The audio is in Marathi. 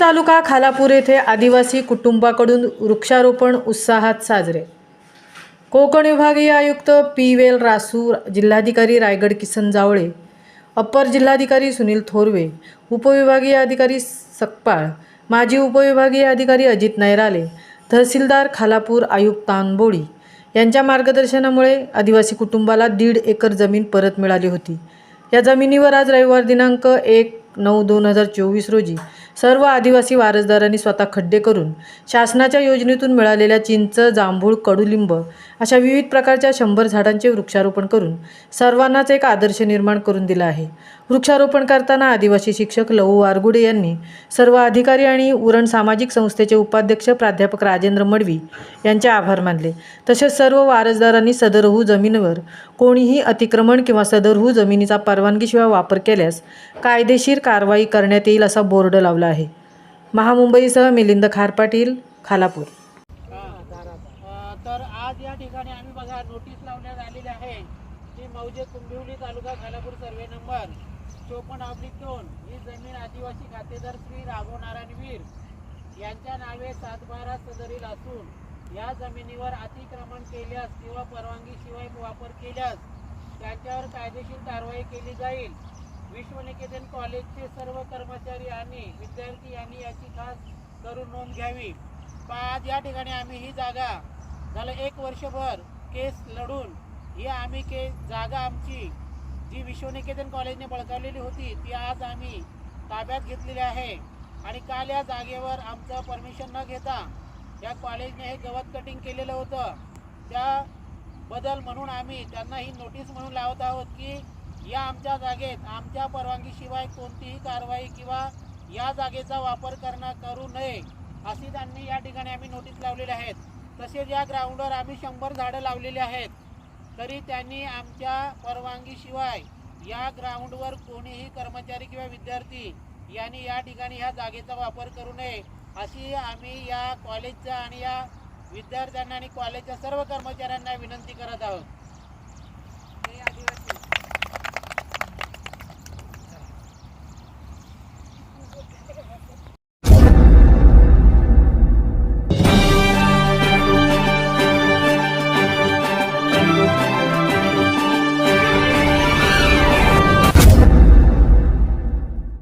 तालुका खालापूर येथे आदिवासी कुटुंबाकडून वृक्षारोपण उत्साहात साजरे। कोकण विभागीय आयुक्त पी.वेल रासू, जिल्हाधिकारी रायगड किसन जावळे, अप्पर जिल्हाधिकारी सुनील थोरवे, उपविभागीय अधिकारी सकपाळ, माजी उपविभागीय अधिकारी अजित नैराले, तहसीलदार खालापूर आयुक्त तांबोळी यांच्या मार्गदर्शनामुळे आदिवासी कुटुंबाला 1.5 एकर जमीन परत मिळाली होती। या जमिनीवर आज रविवार दिनांक 1/9/2024 रोजी सर्व आदिवासी वारसदारांनी स्वतः खड्डे करून शासनाच्या योजनेतून मिळालेल्या चिंच, जांभूळ, कडुलिंब अशा विविध प्रकारच्या 100 झाडांचे वृक्षारोपण करून सर्वांनाच एक आदर्श निर्माण करून दिला आहे। वृक्षारोपण करताना आदिवासी शिक्षक लहू वारगुडे यांनी सर्व अधिकारी आणि उरण सामाजिक संस्थेचे उपाध्यक्ष प्राध्यापक राजेंद्र मडवी यांचे आभार मानले। तसेच सर्व वारसदारांनी सदरहू जमिनीवर कोणीही अतिक्रमण किंवा सदरहू जमिनीचा परवानगीशिवाय वापर केल्यास कायदेशीर कारवाई करण्यात येईल असा बोर्ड लावला आहे। महामुंबईसह मिलिंद खारपाटील, खालापूर। तर आज या ठिकाणी आम्ही बघा नोटीस लावण्यात आलेली आहे की मौजे कुंभिवली तालुका खालापूर सर्वे नंबर 54/2 ही जमीन आदिवासी खातेदार श्री राघव नारायण वीर यांच्या नावे 7/12 सदरील असून या जमिनीवर अतिक्रमण केल्यास किंवा परवानगीशिवाय वापर केल्यास त्यांच्यावर कायदेशीर कारवाई केली जाईल। विश्वनिकेतन कॉलेजचे सर्व कर्मचारी आणि विद्यार्थी यांनी याची खास करून नोंद घ्यावी। आज या ठिकाणी आम्ही ही जागा झालं 1 वर्षभर केस लढून ही आम्ही जागा आमची जी विश्वनिकेतन कॉलेजने बळकावलेली होती ती आज आम्ही ताब्यात घेतलेली आहे। आणि काल या जागेवर आमचं परमिशन न घेता या कॉलेजने हे गवत कटिंग केलेलं होतं, त्याबद्दल म्हणून आम्ही त्यांना ही नोटीस म्हणून लावत आहोत की या आमच्या जागेत आमच्या परवानगीशिवाय कोणतीही कारवाई किंवा या जागेचा वापर करू नये अशी त्यांनी या ठिकाणी आम्ही नोटीस लावलेली आहेत। तसेच या ग्राउंडवर आम्ही 100 झाडं लावलेली आहेत, तरी त्यांनी आमच्या परवानगीशिवाय या ग्राउंडवर कोणीही कर्मचारी किंवा विद्यार्थी यांनी या ठिकाणी ह्या जागेचा वापर करू नये अशी आम्ही या कॉलेजच्या आणि या विद्यार्थ्यांना आणि कॉलेजच्या सर्व कर्मचाऱ्यांना विनंती करत आहोत।